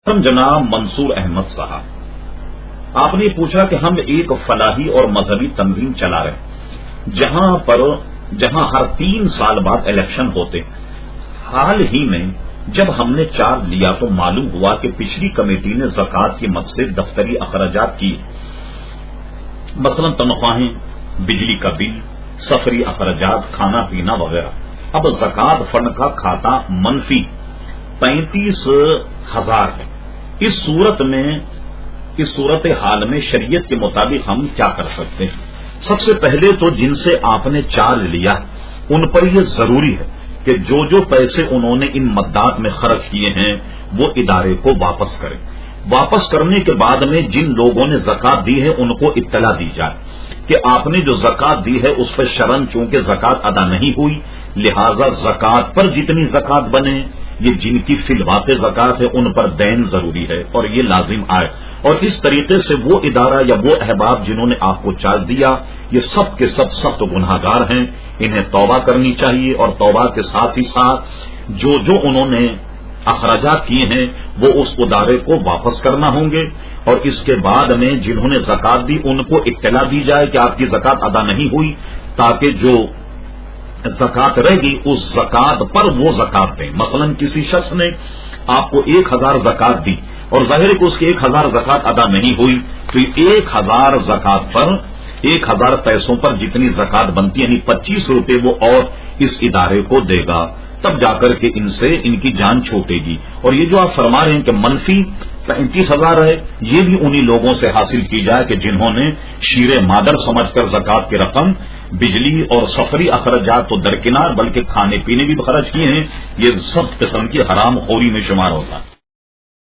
جناب منصور احمد صاحب، آپ نے پوچھا کہ ہم ایک فلاحی اور مذہبی تنظیم چلا رہے ہیں جہاں ہر 3 سال بعد الیکشن ہوتے ہیں۔ حال ہی میں جب ہم نے چارج لیا تو معلوم ہوا کہ پچھلی کمیٹی نے زکوٰۃ کی مد سے دفتری اخراجات کی، مثلا تنخواہیں، بجلی کا بل، سفری اخراجات، کھانا پینا وغیرہ۔ اب زکوٰۃ فنڈ کا کھاتا منفی 35,000 ہے۔ اس صورت حال میں شریعت کے مطابق ہم کیا کر سکتے ہیں؟ سب سے پہلے تو جن سے آپ نے چارج لیا ان پر یہ ضروری ہے کہ جو پیسے انہوں نے ان مدات میں خرچ کیے ہیں وہ ادارے کو واپس کریں۔ واپس کرنے کے بعد میں جن لوگوں نے زکوٰۃ دی ہے ان کو اطلاع دی جائے کہ آپ نے جو زکوٰۃ دی ہے اس پر شرن چونکہ زکوٰۃ ادا نہیں ہوئی، لہذا زکوٰۃ پر جتنی زکوٰۃ بنے، یہ جن کی فی الواقع زکوٰۃ ہے ان پر دین ضروری ہے اور یہ لازم آئے۔ اور اس طریقے سے وہ ادارہ یا وہ احباب جنہوں نے آپ کو چارج دیا یہ سب کے سب سخت گناہ گار ہیں، انہیں توبہ کرنی چاہیے، اور توبہ کے ساتھ ہی ساتھ جو انہوں نے اخراجات کیے ہیں وہ اس ادارے کو واپس کرنا ہوں گے، اور اس کے بعد میں جنہوں نے زکوٰۃ دی ان کو اطلاع دی جائے کہ آپ کی زکوٰۃ ادا نہیں ہوئی، تاکہ جو زکوٰۃ رہ گی اس زکوٰۃ پر وہ زکوٰۃ دیں۔ مثلا کسی شخص نے آپ کو 1,000 زکوٰۃ دی اور ظاہر ہے کہ اس کی 1,000 زکوٰۃ ادا نہیں ہوئی، تو 1,000 زکوٰۃ پر 1,000 پیسوں پر جتنی زکوٰۃ بنتی یعنی 25 روپے وہ اور اس ادارے کو دے گا، تب جا کر کے ان کی جان چھوٹے گی۔ اور یہ جو آپ فرما رہے ہیں کہ منفی 35,000 ہے، یہ بھی انہی لوگوں سے حاصل کی جائے کہ جنہوں نے شیر مادر سمجھ کر زکوٰۃ کی رقم بجلی اور سفری اخراجات تو درکنار بلکہ کھانے پینے بھی خرچ کیے ہیں، یہ سب قسم کی حرام خوری میں شمار ہوتا ہے۔